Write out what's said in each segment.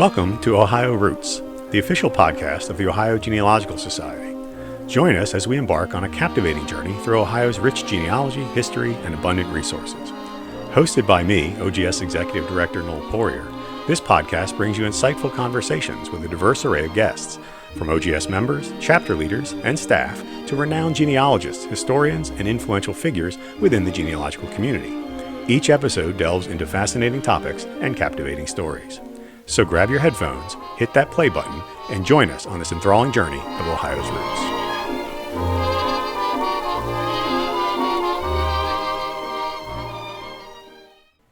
Welcome to Ohio Roots, the official podcast of the Ohio Genealogical Society. Join us as we embark on a captivating journey through Ohio's rich genealogy, history, and abundant resources. Hosted by me, OGS Executive Director Noel Poirier, this podcast brings you insightful conversations with a diverse array of guests, from OGS members, chapter leaders, and staff to renowned genealogists, historians, and influential figures within the genealogical community. Each episode delves into fascinating topics and captivating stories. So grab your headphones, hit that play button, and join us on this enthralling journey of Ohio's roots.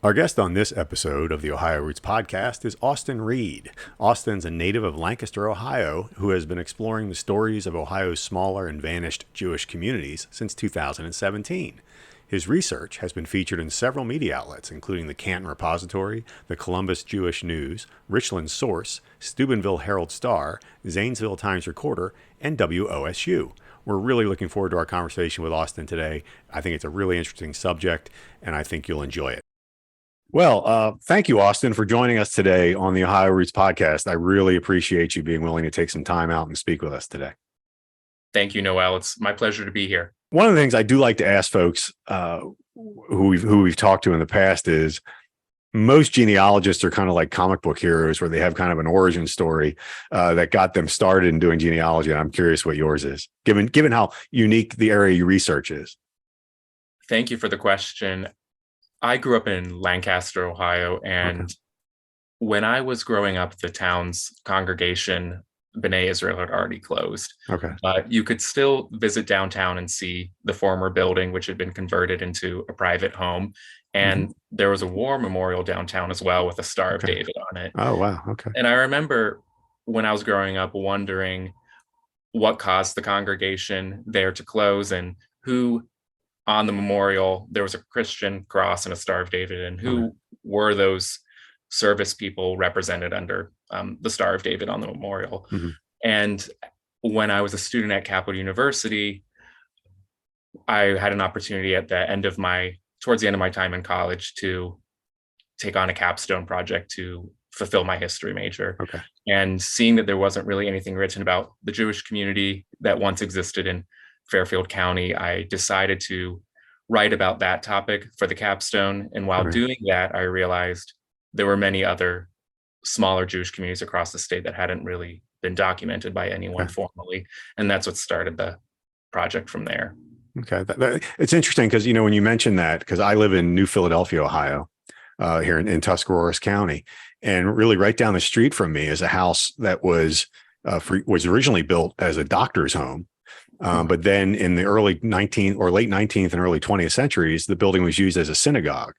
Our guest on this episode of the Ohio Roots podcast is Austin Reid. Austin's a native of Lancaster, Ohio, who has been exploring the stories of Ohio's smaller and vanished Jewish communities since 2017. His research has been featured in several media outlets, including the Canton Repository, the Columbus Jewish News, Richland Source, Steubenville Herald-Star, Zanesville Times Recorder, and WOSU. We're really looking forward to our conversation with Austin today. I think it's a really interesting subject, and I think you'll enjoy it. Well, thank you, Austin, for joining us today on the Ohio Roots podcast. I really appreciate you being willing to take some time out and speak with us today. Thank you, Noel. It's my pleasure to be here. One of the things I do like to ask folks who we've talked to in the past is most genealogists are kind of like comic book heroes where they have kind of an origin story that got them started in doing genealogy. And I'm curious what yours is, given how unique the area you research is. Thank you for the question. I grew up in Lancaster, Ohio, and when I was growing up, the town's congregation, B'nai Israel, had already closed. But you could still visit downtown and see the former building, which had been converted into a private home. And there was a war memorial downtown as well with a Star of David on it. Oh, wow. Okay. And I remember when I was growing up wondering what caused the congregation there to close and who on the memorial, there was a Christian cross and a Star of David, and who were those service people represented under the Star of David on the memorial. And when I was a student at Capital University, I had an opportunity towards the end of my time in college to take on a capstone project to fulfill my history major. And seeing that there wasn't really anything written about the Jewish community that once existed in Fairfield County, I decided to write about that topic for the capstone. And while doing that, I realized there were many other smaller Jewish communities across the state that hadn't really been documented by anyone formally. And that's what started the project from there. Okay. It's interesting because, when you mentioned that, because I live in New Philadelphia, Ohio, here in Tuscarawas County, and really right down the street from me is a house that was originally built as a doctor's home. But then in the late 19th and early 20th centuries, the building was used as a synagogue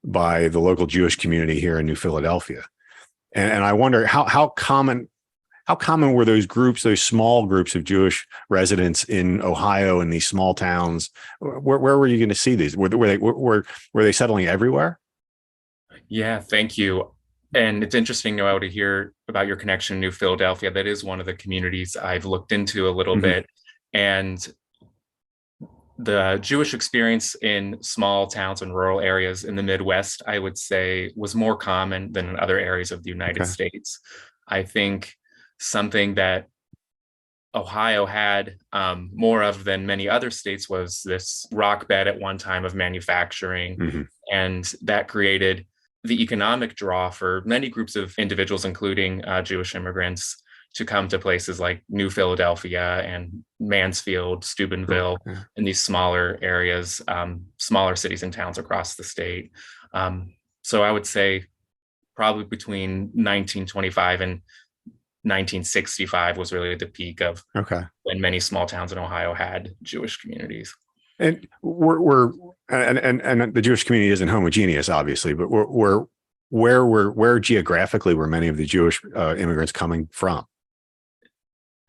by the local Jewish community here in New Philadelphia. And I wonder how common were those small groups of Jewish residents in Ohio in these small towns? Where were you going to see these? Were they settling everywhere? Yeah, thank you. And it's interesting, Noel, to hear about your connection to New Philadelphia. That is one of the communities I've looked into a little bit. And the Jewish experience in small towns and rural areas in the Midwest, I would say, was more common than in other areas of the United States. I think something that Ohio had more of than many other states was this rock bed at one time of manufacturing. And that created the economic draw for many groups of individuals, including Jewish immigrants, to come to places like New Philadelphia and Mansfield, Steubenville, in these smaller areas, smaller cities and towns across the state. So I would say probably between 1925 and 1965 was really the peak of when many small towns in Ohio had Jewish communities. And and the Jewish community isn't homogeneous, obviously, but where geographically were many of the Jewish immigrants coming from?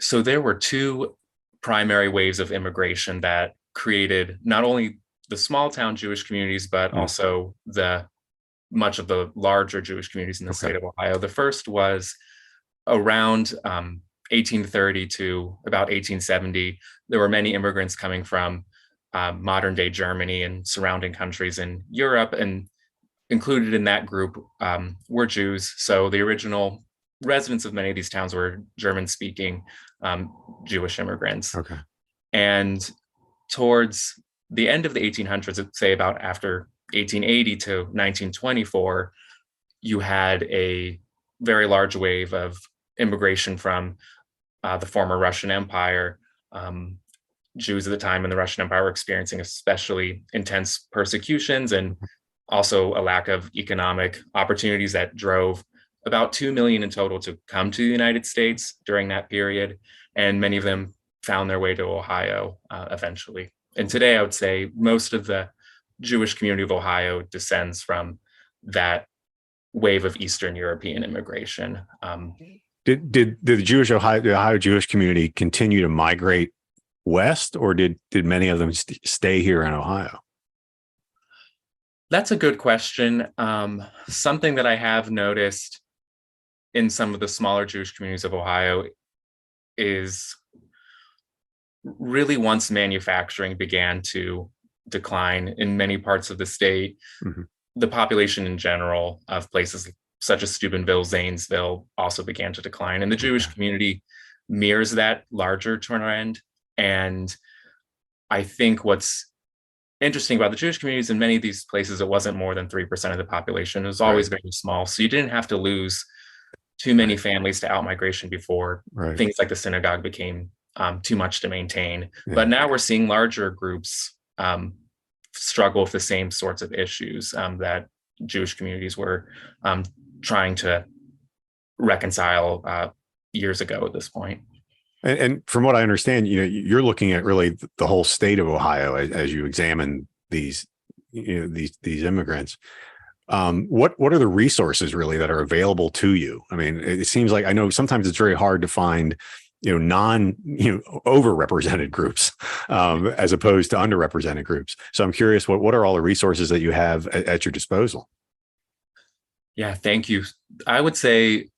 So there were two primary waves of immigration that created not only the small town Jewish communities, but also much of the larger Jewish communities in the state of Ohio. The first was around 1830 to about 1870. There were many immigrants coming from modern day Germany and surrounding countries in Europe, and included in that group were Jews. So the original residents of many of these towns were German-speaking Jewish immigrants. Okay. And towards the end of the 1800s, say about after 1880 to 1924, you had a very large wave of immigration from the former Russian Empire. Jews at the time in the Russian Empire were experiencing especially intense persecutions and also a lack of economic opportunities that drove about 2 million in total to come to the United States during that period. And many of them found their way to Ohio eventually. And today I would say most of the Jewish community of Ohio descends from that wave of Eastern European immigration. Did the Ohio Jewish community continue to migrate west, or did many of them stay here in Ohio? That's a good question. Something that I have noticed in some of the smaller Jewish communities of Ohio is really once manufacturing began to decline in many parts of the state, the population in general of places such as Steubenville, Zanesville also began to decline. And the Jewish community mirrors that larger trend. And I think what's interesting about the Jewish communities in many of these places, it wasn't more than 3% of the population. It was always very small. So you didn't have to lose too many families to outmigration before things like the synagogue became too much to maintain. But now we're seeing larger groups struggle with the same sorts of issues that Jewish communities were trying to reconcile years ago at this point. And from what I understand, you're looking at really the whole state of Ohio as you examine these immigrants. What are the resources really that are available to you? I mean, it seems like, I know sometimes it's very hard to find overrepresented groups as opposed to underrepresented groups. So I'm curious, what are all the resources that you have at your disposal? Yeah, thank you. I would say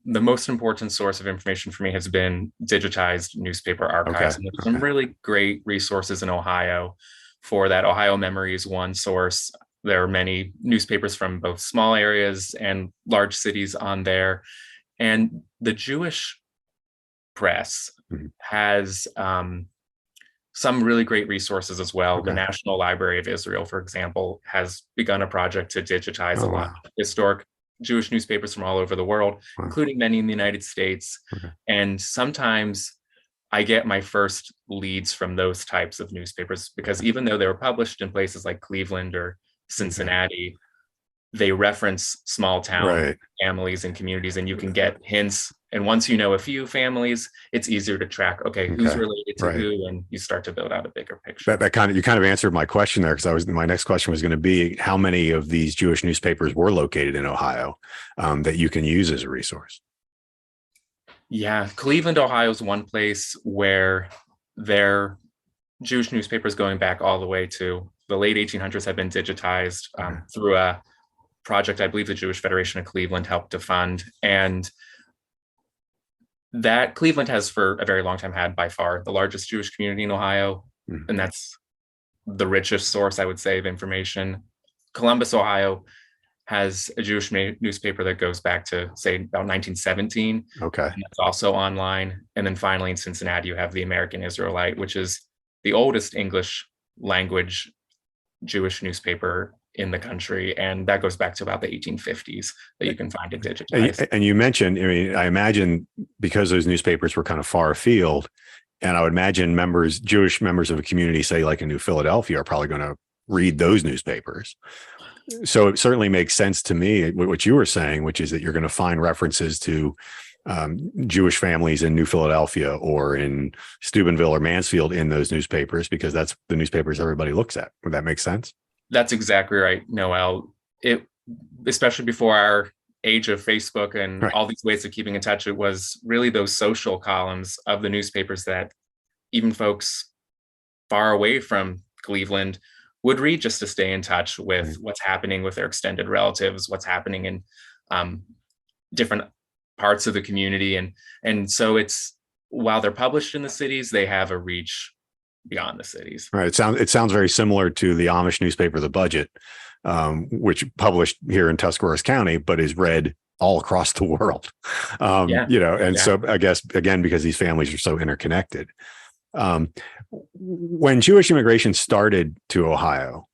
the most important source of information for me has been digitized newspaper archives. And there's some really great resources in Ohio for that. Ohio Memory is one source. There are many newspapers from both small areas and large cities on there. And the Jewish press has some really great resources as well. The National Library of Israel, for example, has begun a project to digitize a lot of historic Jewish newspapers from all over the world, including many in the United States. And sometimes I get my first leads from those types of newspapers because even though they were published in places like Cleveland or Cincinnati, they reference small town families and communities, and you can get hints. And once you know a few families, it's easier to track, who's related to who, and you start to build out a bigger picture. You kind of answered my question there, because my next question was going to be how many of these Jewish newspapers were located in Ohio that you can use as a resource. Yeah, Cleveland, Ohio is one place where their Jewish newspapers going back all the way to the late 1800s have been digitized through a project I believe the Jewish Federation of Cleveland helped to fund. And that Cleveland has for a very long time had by far the largest Jewish community in Ohio. And that's the richest source, I would say, of information. Columbus, Ohio has a Jewish newspaper that goes back to, say, about 1917. And that's also online. And then finally in Cincinnati, you have the American Israelite, which is the oldest English language Jewish newspaper in the country, and that goes back to about the 1850s that you can find it digitized. And you mentioned, I imagine because those newspapers were kind of far afield, and I would imagine Jewish members of a community, say like in New Philadelphia, are probably going to read those newspapers. So it certainly makes sense to me what you were saying, which is that you're going to find references to Jewish families in New Philadelphia or in Steubenville or Mansfield in those newspapers, because that's the newspapers everybody looks at. Would that make sense? That's exactly right, Noel. Especially before our age of Facebook and all these ways of keeping in touch, it was really those social columns of the newspapers that even folks far away from Cleveland would read just to stay in touch with what's happening with their extended relatives, what's happening in different parts of the community. And so it's, while they're published in the cities, they have a reach beyond the cities. Right. It sounds very similar to the Amish newspaper, The Budget, which published here in Tuscarawas County, but is read all across the world. Yeah. And Yeah. so I guess, again, because these families are so interconnected. When Jewish immigration started to Ohio,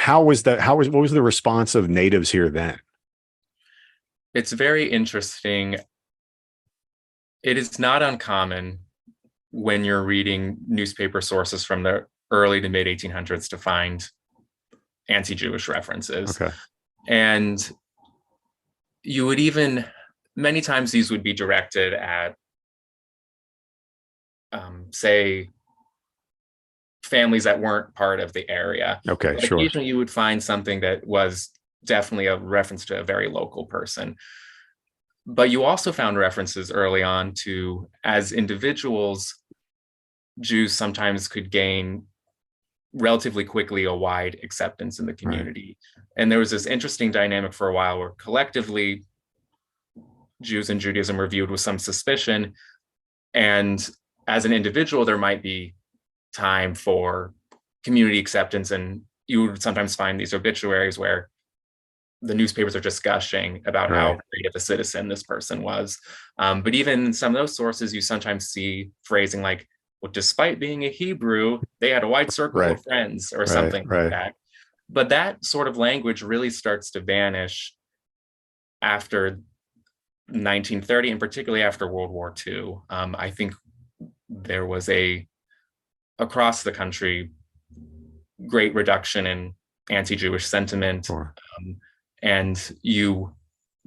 what was the response of natives here then? It's very interesting. It is not uncommon when you're reading newspaper sources from the early to mid 1800s to find anti-Jewish references. Okay. And you would many times these would be directed at, say, families that weren't part of the area. Okay, But sure. occasionally you would find something that was definitely a reference to a very local person. But you also found references early on to, as individuals, Jews sometimes could gain relatively quickly a wide acceptance in the community. Right. And there was this interesting dynamic for a while where collectively Jews and Judaism were viewed with some suspicion. And as an individual, there might be time for community acceptance. And you would sometimes find these obituaries where the newspapers are just gushing about how great of a citizen this person was. But even in some of those sources, you sometimes see phrasing like, well, despite being a Hebrew, they had a wide circle of friends or something like that. But that sort of language really starts to vanish after 1930, and particularly after World War II. I think there was across the country, great reduction in anti-Jewish sentiment. Sure. And you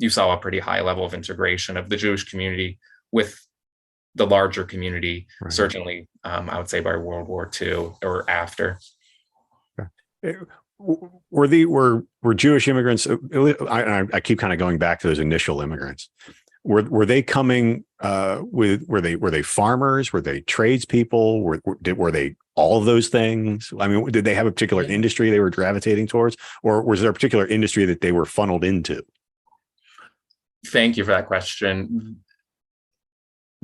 saw a pretty high level of integration of the Jewish community with the larger community, certainly, I would say by World War II or after. Were Jewish immigrants? I keep kind of going back to those initial immigrants. Were they coming were they farmers? Were they tradespeople? Were they all of those things? I mean, did they have a particular industry they were gravitating towards, or was there a particular industry that they were funneled into? Thank you for that question.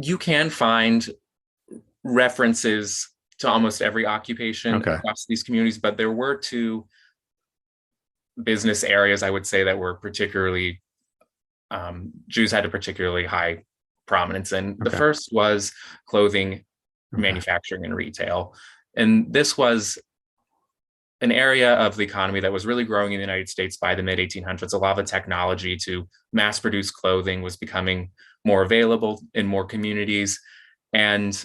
You can find references to almost every occupation across these communities, but there were two business areas, I would say, that were particularly, Jews had a particularly high prominence in. The first was clothing manufacturing and retail. And this was an area of the economy that was really growing in the United States by the mid 1800s. A lot of the technology to mass produce clothing was becoming more available in more communities. And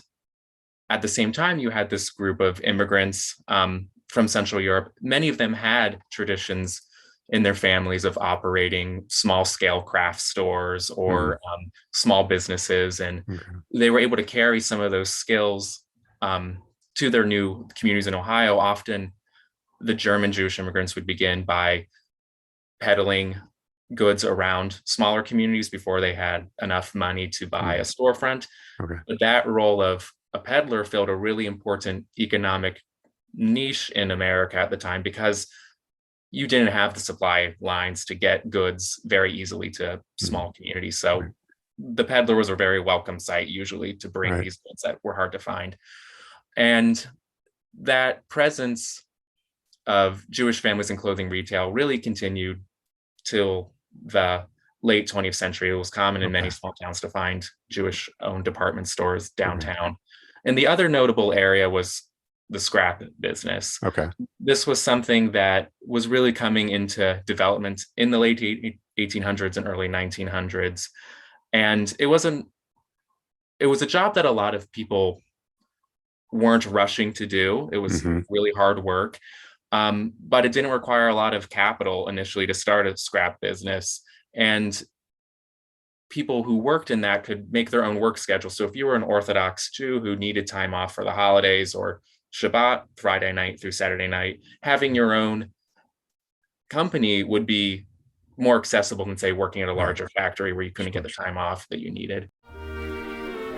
at the same time, you had this group of immigrants from Central Europe. Many of them had traditions in their families of operating small scale craft stores or small businesses. And they were able to carry some of those skills to their new communities in Ohio. Often the German Jewish immigrants would begin by peddling goods around smaller communities before they had enough money to buy a storefront. But that role of a peddler filled a really important economic niche in America at the time, because you didn't have the supply lines to get goods very easily to small communities. So the peddler was a very welcome sight, usually, to bring these goods that were hard to find. And that presence of Jewish families in clothing retail really continued till the late 20th century. It was common in many small towns to find Jewish-owned department stores downtown. And the other notable area was the scrap business. This was something that was really coming into development in the late 1800s and early 1900s. And it was a job that a lot of people weren't rushing to do. It was really hard work. But it didn't require a lot of capital initially to start a scrap business. And people who worked in that could make their own work schedule. So if you were an Orthodox Jew who needed time off for the holidays or Shabbat, Friday night through Saturday night, having your own company would be more accessible than, say, working at a larger factory where you couldn't get the time off that you needed.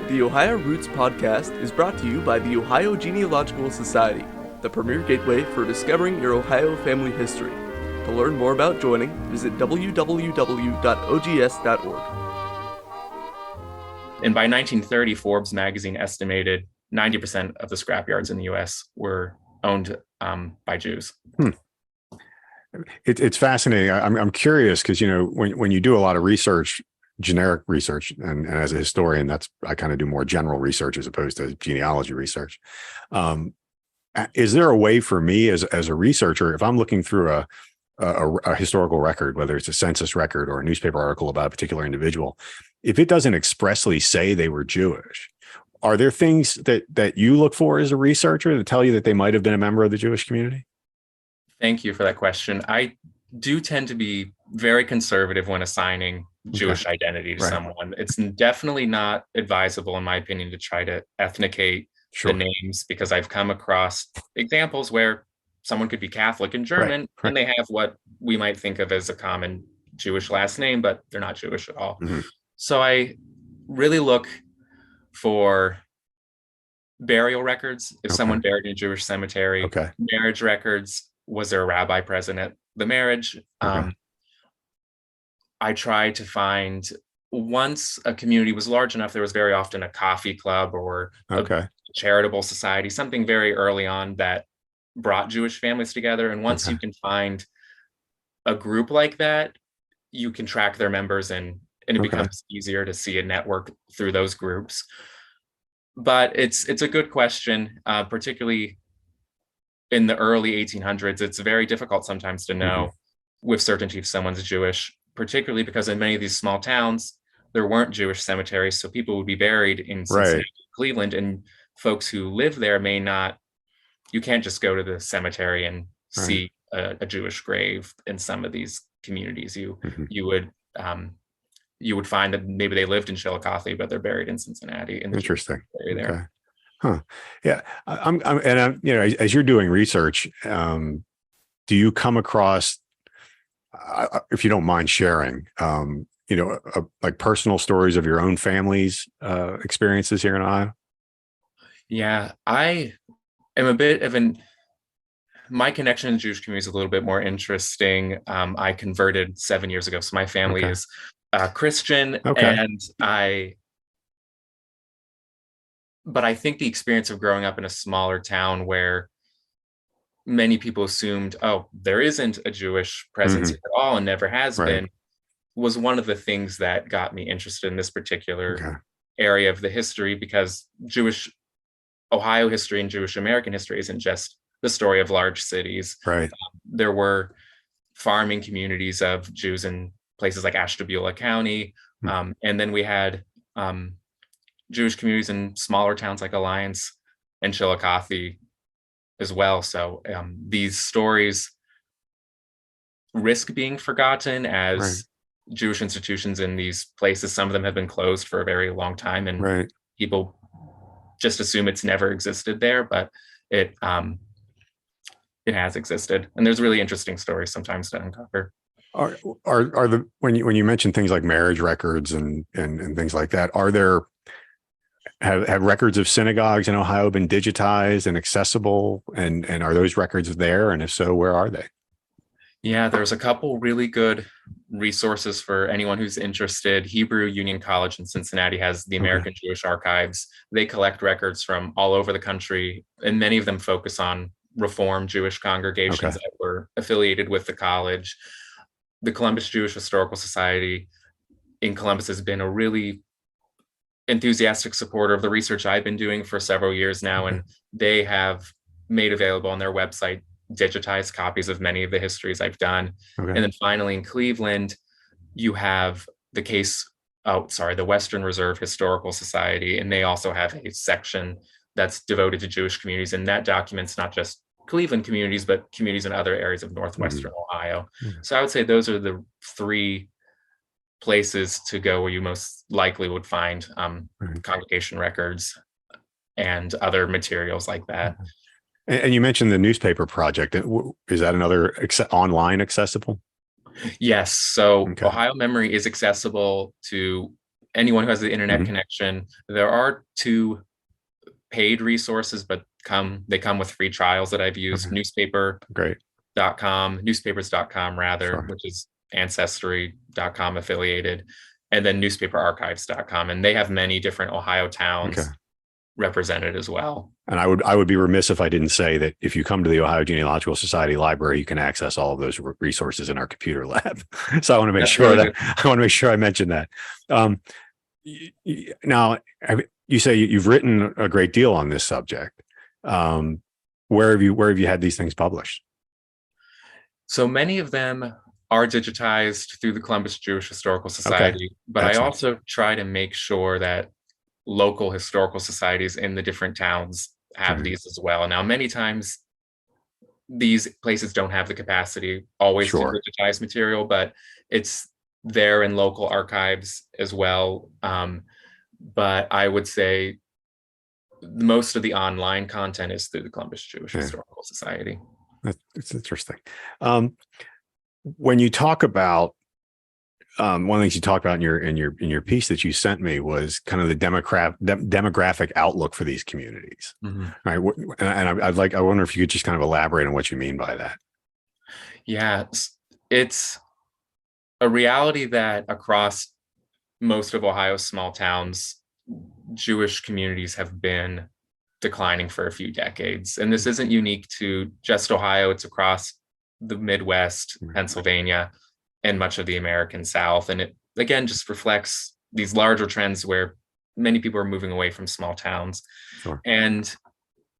The Ohio Roots podcast is brought to you by the Ohio Genealogical Society, the premier gateway for discovering your Ohio family history. To learn more about joining, visit www.ogs.org. And by 1930, Forbes magazine estimated 90% of the scrapyards in the U.S. were owned by Jews. It's fascinating. I'm curious because, when you do a lot of research, generic research, and as a historian, I kind of do more general research as opposed to genealogy research. Is there a way for me as a researcher, if I'm looking through a historical record, whether it's a census record or a newspaper article about a particular individual, if it doesn't expressly say they were Jewish, are there things that you look for as a researcher that tell you that they might have been a member of the Jewish community? Thank you for that question. I do tend to be very conservative when assigning Jewish identity to someone. It's definitely not advisable, in my opinion, to try to ethnicate the names, because I've come across examples where someone could be Catholic and German, and they have what we might think of as a common Jewish last name, but they're not Jewish at all. So I really look for burial records. If someone buried in a Jewish cemetery, marriage records, was there a rabbi present at the marriage? I tried to find, once a community was large enough, there was very often a coffee club or a charitable society, something very early on that brought Jewish families together. And once you can find a group like that, you can track their members, and it becomes easier to see a network through those groups. But it's a good question, particularly in the early 1800s. It's very difficult sometimes to know with certainty if someone's Jewish, particularly because in many of these small towns, there weren't Jewish cemeteries. So people would be buried in Cincinnati, Cleveland, and folks who live there may not, you can't just go to the cemetery and see a Jewish grave in some of these communities. You would find that maybe they lived in Chillicothe, but they're buried in Cincinnati. Interesting. There. Huh. Yeah. I'm as you're doing research, do you come across, if you don't mind sharing, like personal stories of your own family's experiences here in Ohio? Yeah, I am a bit of my connection to the Jewish community is a little bit more interesting. I converted 7 years ago, so my family is Christian, but I think the experience of growing up in a smaller town where many people assumed, oh, there isn't a Jewish presence at all and never has been, was one of the things that got me interested in this particular area of the history, because Jewish Ohio history and Jewish American history isn't just the story of large cities. There were farming communities of Jews in places like Ashtabula County. And then we had Jewish communities in smaller towns like Alliance and Chillicothe as well. So these stories risk being forgotten as Jewish institutions in these places. Some of them have been closed for a very long time, and people just assume it's never existed there, but it has existed. And there's really interesting stories sometimes to uncover. Are the when you mention things like marriage records and things like that, have records of synagogues in Ohio been digitized and accessible, and are those records there? And if so, where are they? Yeah, there's a couple really good resources for anyone who's interested. Hebrew Union College in Cincinnati has the American Jewish Archives. They collect records from all over the country, and many of them focus on Reform Jewish congregations that were affiliated with the college. The Columbus Jewish Historical Society in Columbus has been a really enthusiastic supporter of the research I've been doing for several years now, and they have made available on their website digitized copies of many of the histories I've done. And then finally in Cleveland, you have the Western Reserve Historical Society, and they also have a section that's devoted to Jewish communities, and that documents not just Cleveland communities, but communities in other areas of Northwestern Ohio. So I would say those are the three places to go where you most likely would find congregation records and other materials like that. And you mentioned the newspaper project. Is that another online accessible? Yes. So Ohio Memory is accessible to anyone who has the internet connection. There are 2 paid resources, but they come with free trials that I've used. Newspapers.com rather, which is ancestry.com affiliated, and then newspaperarchives.com. And they have many different Ohio towns represented as well. And I would be remiss if I didn't say that if you come to the Ohio Genealogical Society library, you can access all of those resources in our computer lab. So I want to make That's sure really I want to make sure I mention that. Now, you say you've written a great deal on this subject. Where have you had these things published? So many of them are digitized through the Columbus Jewish Historical Society, but Excellent. I also try to make sure that local historical societies in the different towns have these as well. Now, many times these places don't have the capacity always to digitize material, but it's there in local archives as well. But I would say most of the online content is through the Columbus Jewish Historical Society. That's interesting. When you talk about one of the things you talked about in your piece that you sent me was kind of the demographic outlook for these communities, right? And I wonder if you could just kind of elaborate on what you mean by that. Yeah, it's a reality that across most of Ohio's small towns, Jewish communities have been declining for a few decades. And this isn't unique to just Ohio, it's across the Midwest, Pennsylvania, and much of the American South. And it, again, just reflects these larger trends where many people are moving away from small towns. And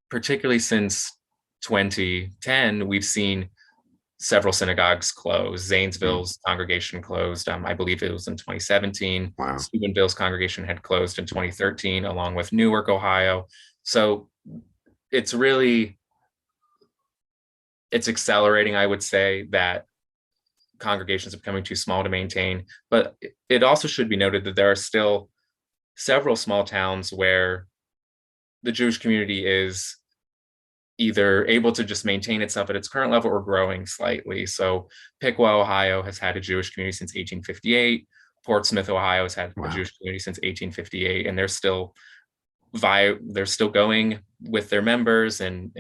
particularly since 2010, we've seen several synagogues close. Zanesville's congregation closed, I believe it was in 2017. Steubenville's congregation had closed in 2013, along with Newark, Ohio. So it's accelerating, I would say, that congregations are becoming too small to maintain. But it also should be noted that there are still several small towns where the Jewish community is either able to just maintain itself at its current level or growing slightly. So Piqua, Ohio has had a Jewish community since 1858. Portsmouth, Ohio has had a Jewish community since 1858, and they're still going with their members and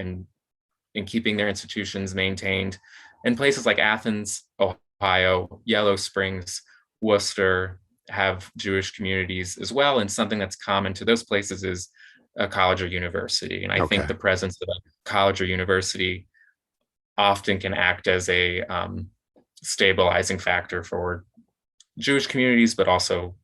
keeping their institutions maintained. And places like Athens, Ohio, Yellow Springs, Worcester have Jewish communities as well. And something that's common to those places is a college or university. And I think the presence of a college or university often can act as a stabilizing factor for Jewish communities, but also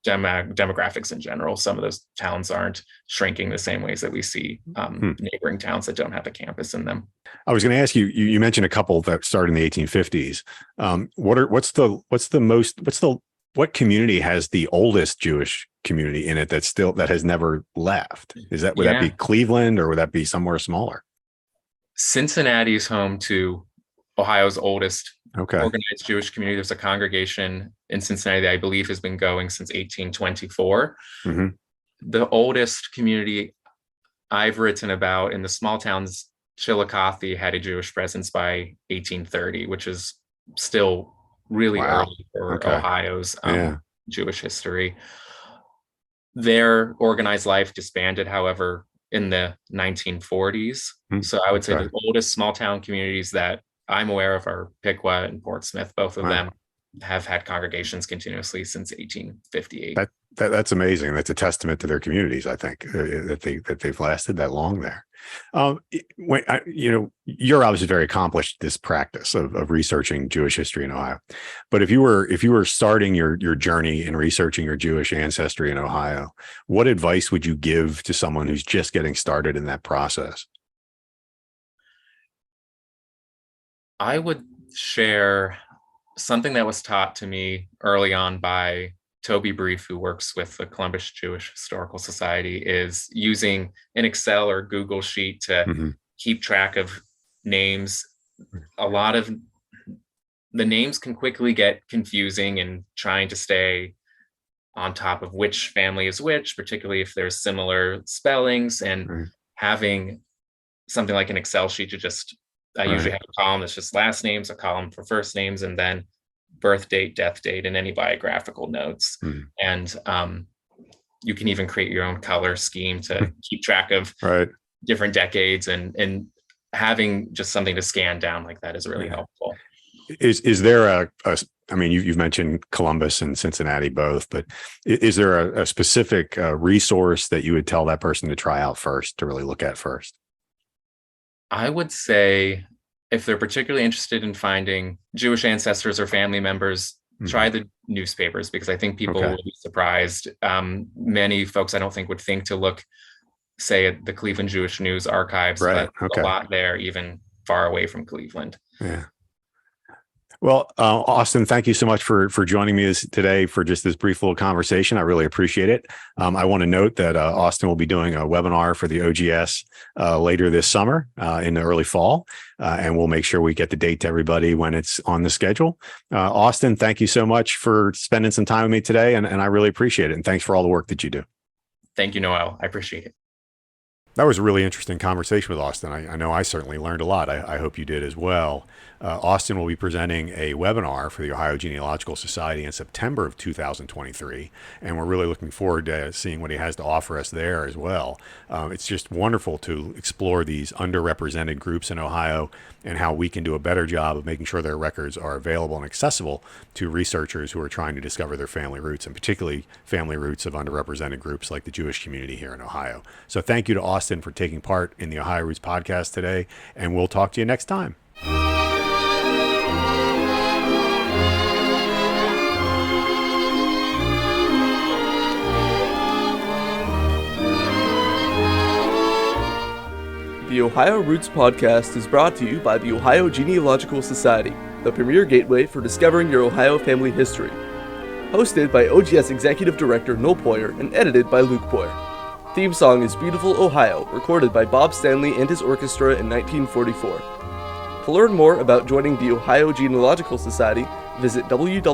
demographics in general. Some of those towns aren't shrinking the same ways that we see neighboring towns that don't have a campus in them. I was going to ask you, you mentioned a couple that started in the 1850s. What community has the oldest Jewish community in it that has never left? Would that be Cleveland, or would that be somewhere smaller? Cincinnati is home to Ohio's oldest organized Jewish community. There's a congregation in Cincinnati that I believe has been going since 1824. The oldest community I've written about in the small towns, Chillicothe had a Jewish presence by 1830, which is still really early for Ohio's Jewish history. Their organized life disbanded, however, in the 1940s. So I would say the oldest small town communities that I'm aware of are Piqua and Portsmouth. Both of them have had congregations continuously since 1858. That's amazing. That's a testament to their communities, I think, that they've lasted that long there. You're obviously very accomplished at this practice of researching Jewish history in Ohio. But if you were starting your journey in researching your Jewish ancestry in Ohio, what advice would you give to someone who's just getting started in that process? I would share something that was taught to me early on by Toby Brief, who works with the Columbus Jewish Historical Society, is using an Excel or Google sheet to keep track of names. A lot of the names can quickly get confusing, and trying to stay on top of which family is which, particularly if there's similar spellings, and having something like an Excel sheet to just, I usually have a column that's just last names, a column for first names, and then birth date, death date, and any biographical notes. And you can even create your own color scheme to keep track of different decades, and having just something to scan down like that is really helpful. Is there I mean, you've mentioned Columbus and Cincinnati both, but is there a specific resource that you would tell that person to try out first, to really look at first? I would say if they're particularly interested in finding Jewish ancestors or family members, try the newspapers, because I think people will be surprised. Many folks I don't think would think to look, say, at the Cleveland Jewish News archives, but a lot there, even far away from Cleveland. Yeah. Well, Austin, thank you so much for joining me today for just this brief little conversation. I really appreciate it. I want to note that Austin will be doing a webinar for the OGS later this summer in the early fall, and we'll make sure we get the date to everybody when it's on the schedule. Austin, thank you so much for spending some time with me today, and I really appreciate it. And thanks for all the work that you do. Thank you, Noel. I appreciate it. That was a really interesting conversation with Austin. I know I certainly learned a lot. I hope you did as well. Austin will be presenting a webinar for the Ohio Genealogical Society in September of 2023, and we're really looking forward to seeing what he has to offer us there as well. It's just wonderful to explore these underrepresented groups in Ohio and how we can do a better job of making sure their records are available and accessible to researchers who are trying to discover their family roots, and particularly family roots of underrepresented groups like the Jewish community here in Ohio. So thank you to Austin for taking part in the Ohio Roots podcast today, and we'll talk to you next time. The Ohio Roots podcast is brought to you by the Ohio Genealogical Society, the premier gateway for discovering your Ohio family history. Hosted by OGS Executive Director Noel Poyer and edited by Luke Poyer. Theme song is Beautiful Ohio, recorded by Bob Stanley and his orchestra in 1944. To learn more about joining the Ohio Genealogical Society, visit www.ogs.org.